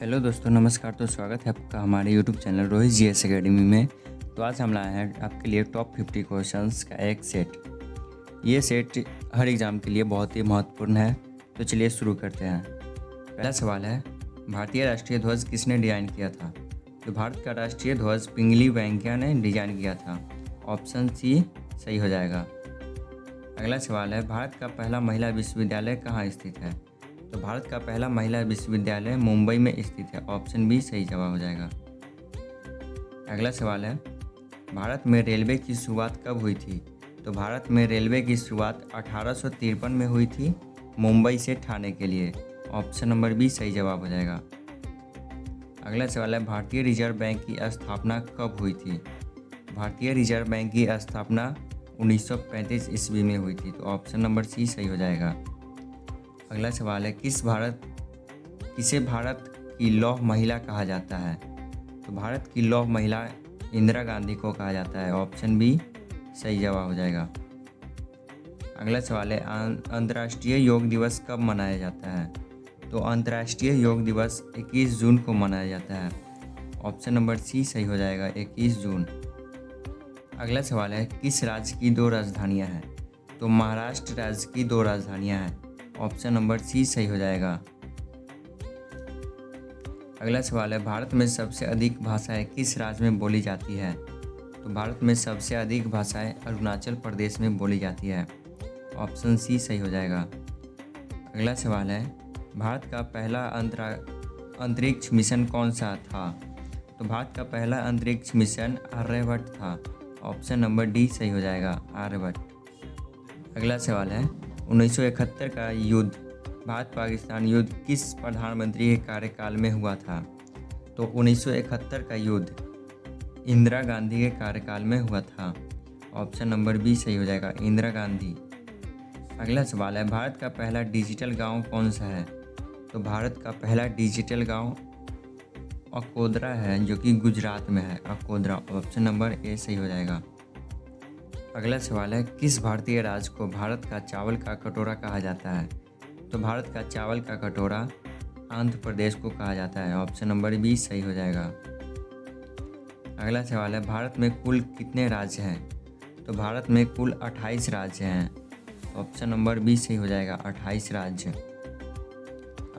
Hello दोस्तों, नमस्कार। तो स्वागत है आपका हमारे YouTube channel Rohit GS academy में। तो आज हम लाए हैं आपके लिए टॉप 50 क्वेश्चंस का एक सेट। ये सेट हर एग्ज़ाम के लिए बहुत ही महत्वपूर्ण है। तो चलिए शुरू करते हैं। पहला सवाल है, भारतीय राष्ट्रीय ध्वज किसने डिज़ाइन किया था? तो भारत का राष्ट्रीय ध्वज पिंगली वेंकैया ने डिज़ाइन किया था। ऑप्शन सी सही हो जाएगा। अगला सवाल है, भारत का पहला महिला विश्वविद्यालय कहाँ स्थित है? तो भारत का पहला महिला विश्वविद्यालय मुंबई में स्थित है। ऑप्शन बी सही जवाब हो जाएगा। अगला सवाल है, भारत में रेलवे की शुरुआत कब हुई थी? तो भारत में रेलवे की शुरुआत 1853 में हुई थी, मुंबई से ठाणे के लिए। ऑप्शन नंबर बी सही जवाब हो जाएगा। अगला सवाल है, भारतीय रिजर्व बैंक की स्थापना कब हुई थी? भारतीय रिजर्व बैंक की स्थापना 1935 ईस्वी में हुई थी। तो ऑप्शन नंबर सी सही हो जाएगा। अगला सवाल है, किसे भारत की लौह महिला कहा जाता है? तो भारत की लौह महिला इंदिरा गांधी को कहा जाता है। ऑप्शन बी सही जवाब हो जाएगा। अगला सवाल है, अंतर्राष्ट्रीय योग दिवस कब मनाया जाता है? तो अंतर्राष्ट्रीय योग दिवस 21 जून को मनाया जाता है। ऑप्शन नंबर सी सही हो जाएगा, 21 जून। अगला सवाल है, किस राज्य की 2 राजधानियां हैं? तो महाराष्ट्र राज्य की 2 राजधानियां हैं। ऑप्शन नंबर सी सही हो जाएगा। अगला सवाल है, भारत में सबसे अधिक भाषाएं किस राज्य में बोली जाती है? तो भारत में सबसे अधिक भाषाएं अरुणाचल प्रदेश में बोली जाती है। ऑप्शन सी सही हो जाएगा। अगला सवाल है, भारत का पहला अंतरिक्ष मिशन कौन सा था? तो भारत का पहला अंतरिक्ष मिशन आर्यभट्ट था। ऑप्शन नंबर डी सही हो जाएगा, आर्यभट्ट। अगला सवाल है, 1971 का युद्ध, भारत पाकिस्तान युद्ध किस प्रधानमंत्री के कार्यकाल में हुआ था? तो 1971 का युद्ध इंदिरा गांधी के कार्यकाल में हुआ था। ऑप्शन नंबर बी सही हो जाएगा, इंदिरा गांधी। अगला सवाल है, भारत का पहला डिजिटल गांव कौन सा है? तो भारत का पहला डिजिटल गांव अकोदरा है, जो कि गुजरात में है, अकोदरा। ऑप्शन नंबर ए सही हो जाएगा। अगला सवाल है, किस भारतीय राज्य को भारत का चावल का कटोरा कहा जाता है? तो भारत का चावल का कटोरा आंध्र प्रदेश को कहा जाता है। ऑप्शन नंबर बी सही हो जाएगा। अगला सवाल है, भारत में कुल कितने राज्य हैं? तो भारत में कुल 28 राज्य हैं। ऑप्शन नंबर बी सही हो जाएगा, 28 राज्य।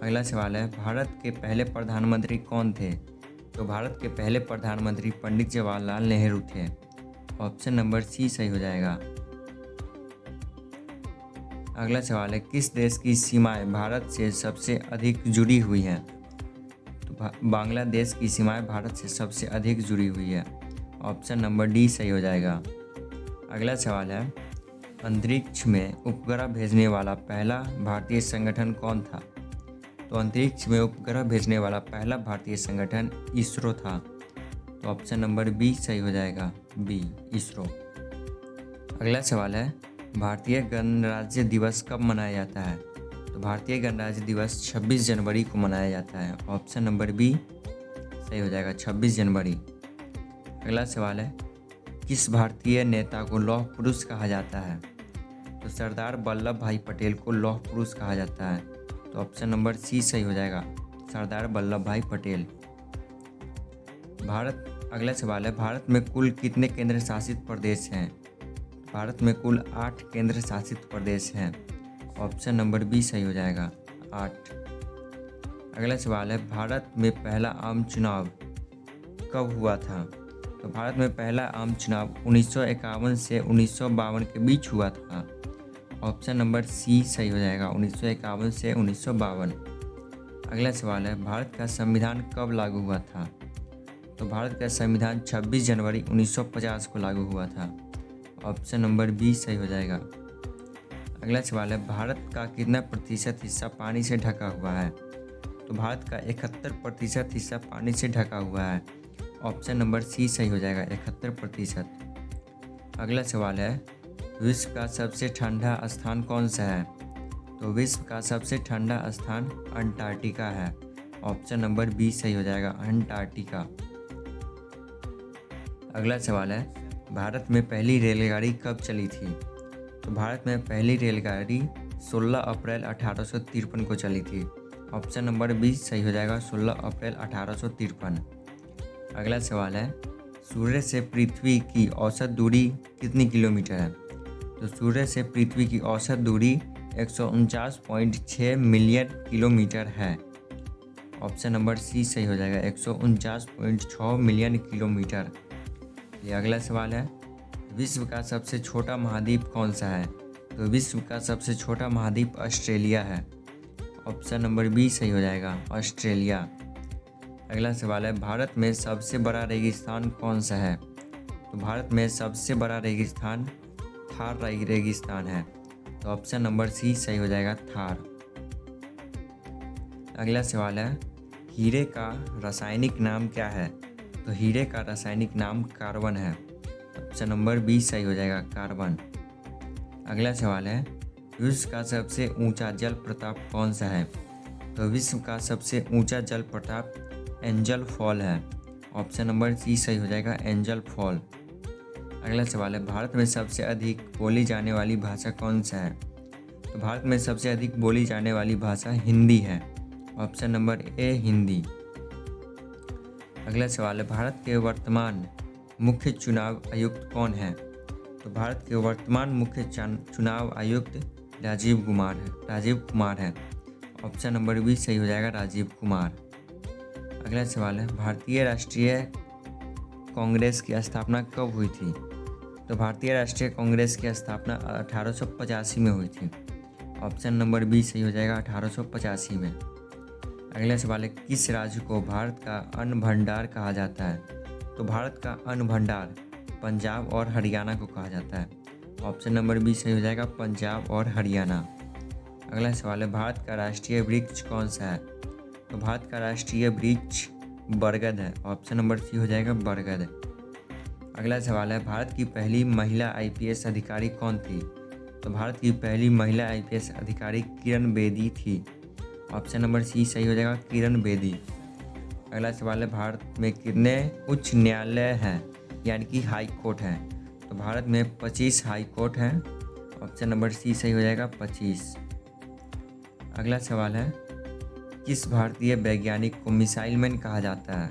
अगला सवाल है, भारत के पहले प्रधानमंत्री कौन थे? तो भारत के पहले प्रधानमंत्री पंडित जवाहरलाल नेहरू थे। ऑप्शन नंबर सी सही हो जाएगा। अगला सवाल है, किस देश की सीमाएं भारत से सबसे अधिक जुड़ी हुई हैं? तो बांग्लादेश की सीमाएं भारत से सबसे अधिक जुड़ी हुई है। ऑप्शन नंबर डी सही हो जाएगा। अगला सवाल है, अंतरिक्ष में उपग्रह भेजने वाला पहला भारतीय संगठन कौन था? तो अंतरिक्ष में उपग्रह भेजने वाला पहला भारतीय संगठन इसरो था। तो ऑप्शन नंबर बी सही हो जाएगा, बी इसरो। अगला सवाल है, भारतीय गणराज्य दिवस कब मनाया जाता है? तो भारतीय गणराज्य दिवस 26 जनवरी को मनाया जाता है। ऑप्शन नंबर बी सही हो जाएगा, 26 जनवरी। अगला सवाल है, किस भारतीय नेता को लौह पुरुष कहा जाता है? तो सरदार वल्लभ भाई पटेल को लौह पुरुष कहा जाता है। तो ऑप्शन नंबर सी सही हो जाएगा, सरदार वल्लभ भाई पटेल। अगला सवाल है, भारत में कुल कितने केंद्र शासित प्रदेश हैं? भारत में कुल 8 केंद्र शासित प्रदेश हैं। ऑप्शन नंबर बी सही हो जाएगा, 8। अगला सवाल है, भारत में पहला आम चुनाव कब हुआ था? तो भारत में पहला आम चुनाव 1951 से 1952 के बीच हुआ था। ऑप्शन नंबर सी सही हो जाएगा, 1951 से 1952। अगला सवाल है, भारत का संविधान कब लागू हुआ था? तो भारत का संविधान 26 जनवरी 1950 को लागू हुआ था। ऑप्शन नंबर बी सही हो जाएगा। अगला सवाल है, भारत का कितना प्रतिशत हिस्सा पानी से ढका हुआ है? तो भारत का 71% हिस्सा पानी से ढका हुआ है। ऑप्शन नंबर सी सही हो जाएगा, 71%। अगला सवाल है, विश्व का सबसे ठंडा स्थान कौन सा है? तो विश्व का सबसे ठंडा स्थान अंटार्कटिका है। ऑप्शन नंबर बी सही हो जाएगा, अंटार्कटिका। अगला सवाल है, भारत में पहली रेलगाड़ी कब चली थी? तो भारत में पहली रेलगाड़ी 16 अप्रैल 1853 को चली थी। ऑप्शन नंबर बी सही हो जाएगा 16 अप्रैल 1853। अगला सवाल है, सूर्य से पृथ्वी की औसत दूरी कितनी किलोमीटर है? तो सूर्य से पृथ्वी की औसत दूरी 149.6 मिलियन किलोमीटर है। ऑप्शन नंबर सी सही हो जाएगा 149.6 मिलियन किलोमीटर। ये अगला सवाल है, विश्व का सबसे छोटा महाद्वीप कौन सा है? तो विश्व का सबसे छोटा महाद्वीप ऑस्ट्रेलिया है। ऑप्शन नंबर बी सही हो जाएगा ऑस्ट्रेलिया। अगला सवाल है, भारत में सबसे बड़ा रेगिस्तान कौन सा है? तो भारत में सबसे बड़ा रेगिस्तान थार रेगिस्तान है। तो ऑप्शन नंबर सी सही हो जाएगा थार। अगला सवाल है, हीरे का रासायनिक नाम क्या है? तो हीरे का रासायनिक नाम कार्बन है। ऑप्शन नंबर बी सही हो जाएगा कार्बन। अगला सवाल है, विश्व का सबसे ऊंचा जल प्रपात कौन सा है? तो विश्व का सबसे ऊंचा जल प्रपात एंजल फॉल है। ऑप्शन नंबर सी सही हो जाएगा एंजल फॉल। अगला सवाल है, भारत में सबसे अधिक बोली जाने वाली भाषा कौन सा है? तो भारत में सबसे अधिक बोली जाने वाली भाषा हिंदी है। Option number A Hindi. अगला सवाल है, भारत के वर्तमान मुख्य चुनाव आयुक्त कौन है? तो भारत के वर्तमान मुख्य चुनाव आयुक्त राजीव कुमार है। ऑप्शन नंबर बी सही हो जाएगा राजीव कुमार। अगला सवाल है, भारतीय राष्ट्रीय कांग्रेस की स्थापना कब हुई थी? तो भारतीय राष्ट्रीय कांग्रेस की स्थापना 1885 में हुई थी। ऑप्शन नंबर बी सही हो जाएगा 1885 में। अगला सवाल है, किस राज्य को भारत का अन्न भंडार कहा जाता है? तो भारत का अन्न भंडार पंजाब और हरियाणा को कहा जाता है। ऑप्शन नंबर बी सही हो जाएगा पंजाब और हरियाणा। अगला सवाल है, भारत का राष्ट्रीय वृक्ष कौन सा है? तो भारत का राष्ट्रीय वृक्ष बरगद है। ऑप्शन नंबर सी हो जाएगा बरगद। अगला सवाल है, भारत की पहली महिला आईपीएस अधिकारी कौन थी? तो भारत की पहली महिला आईपीएस अधिकारी किरण बेदी थी। ऑप्शन नंबर सी सही हो जाएगा किरण बेदी। अगला सवाल है, भारत में कितने उच्च न्यायालय हैं यानी कि हाई कोर्ट हैं? तो भारत में 25 हाई कोर्ट हैं। ऑप्शन नंबर सी सही हो जाएगा 25। अगला सवाल है, किस भारतीय वैज्ञानिक को मिसाइल मैन कहा जाता है?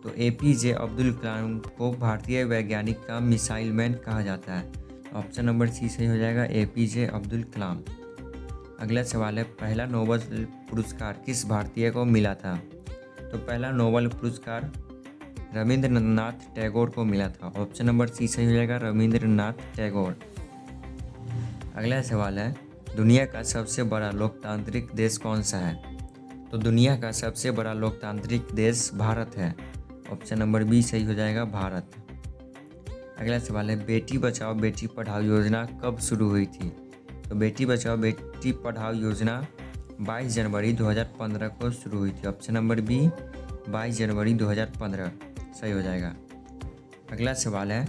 तो एपीजे अब्दुल कलाम को भारतीय वैज्ञानिक का मिसाइल मैन कहा जाता है। ऑप्शन नंबर सी सही हो जाएगा एपीजे अब्दुल कलाम। अगला सवाल है, पहला नोबेल पुरस्कार किस भारतीय को मिला था? तो पहला नोबेल पुरस्कार रविंद्रनाथ टैगोर को मिला था। ऑप्शन नंबर सी सही हो जाएगा रविंद्रनाथ टैगोर। अगला सवाल है, दुनिया का सबसे बड़ा लोकतांत्रिक देश कौन सा है? तो दुनिया का सबसे बड़ा लोकतांत्रिक देश भारत है। ऑप्शन नंबर बी सही हो जाएगा भारत। अगला सवाल है, बेटी बचाओ बेटी पढ़ाओ योजना कब शुरू हुई थी? तो बेटी बचाओ बेटी पढ़ाओ योजना 22 जनवरी 2015 को शुरू हुई थी। ऑप्शन नंबर बी 22 जनवरी 2015 सही हो जाएगा। अगला सवाल है,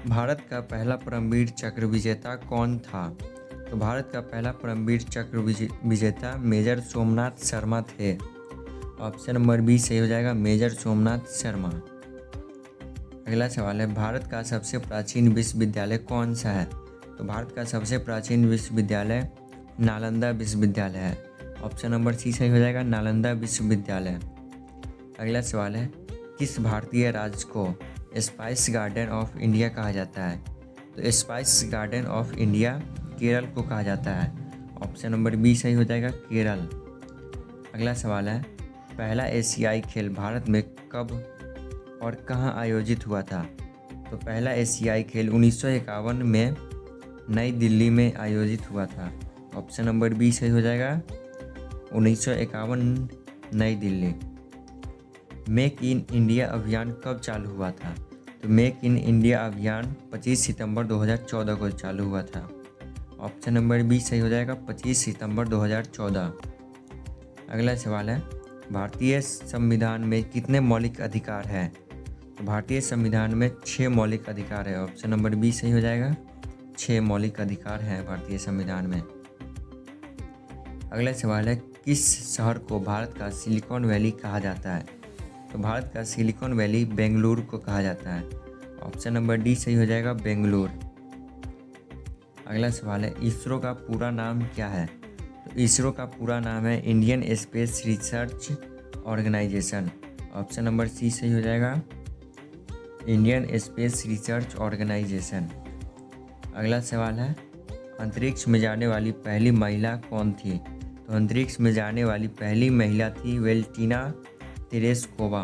भारत का पहला परमवीर चक्र विजेता कौन था? तो भारत का पहला परमवीर चक्र विजेता मेजर सोमनाथ शर्मा थे। ऑप्शन नंबर बी सही हो जाएगा मेजर सोमनाथ शर्मा। अगला सवाल है, भारत का सबसे प्राचीन विश्वविद्यालय कौन सा है? तो भारत का सबसे प्राचीन विश्वविद्यालय नालंदा विश्वविद्यालय है। ऑप्शन नंबर सी सही हो जाएगा नालंदा विश्वविद्यालय। अगला सवाल है, किस भारतीय राज्य को स्पाइस गार्डन ऑफ इंडिया कहा जाता है? तो spice garden of India Kerala को कहा जाता है। ऑप्शन नंबर बी सही हो जाएगा केरल। अगला सवाल है, पहला एशियाई खेल भारत में कब और कहां आयोजित हुआ था? तो पहला एशियाई खेल 1951 में नई दिल्ली में आयोजित हुआ था। ऑप्शन नंबर बी सही हो जाएगा 1951 नई दिल्ली। मेक इन इंडिया अभियान कब चालू हुआ था? तो मेक इन इंडिया अभियान 25 सितंबर 2014 को चालू हुआ था। ऑप्शन नंबर बी सही हो जाएगा 25 सितंबर 2014। अगला सवाल है, भारतीय संविधान में कितने मौलिक अधिकार हैं? तो भारतीय संविधान में 6 मौलिक अधिकार है। ऑप्शन नंबर बी सही हो जाएगा 6 मौलिक अधिकार हैं भारतीय संविधान में। अगला सवाल है, किस शहर को भारत का सिलिकॉन वैली कहा जाता है? तो भारत का सिलिकॉन वैली बेंगलुरु को कहा जाता है। ऑप्शन नंबर डी सही हो जाएगा बेंगलुरु। अगला सवाल है, इसरो का पूरा नाम क्या है? तो इसरो का पूरा नाम है Indian space research organisation. Option number C सही हो जाएगा, इंडियन स्पेस रिसर्च ऑर्गेनाइजेशन। अगला सवाल है, अंतरिक्ष में जाने वाली पहली महिला कौन थी? तो अंतरिक्ष में जाने वाली पहली महिला थी Valentina Tereshkova.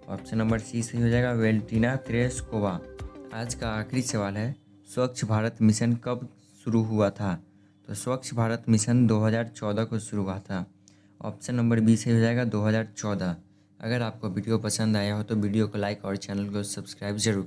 Option number C सही हो जाएगा, वेलेंटिना तेरेस्कोवा। आज का आखिरी सवाल है, स्वच्छ भारत मिशन कब शुरू हुआ था? तो स्वच्छ भारत मिशन 2014 को शुरू हुआ था। ऑप्शन नंबर बी सही हो जाएगा, 2014। अगर आपको वीडियो पसंद आया हो तो वीडियो को लाइक और चैनल को सब्सक्राइब जरूर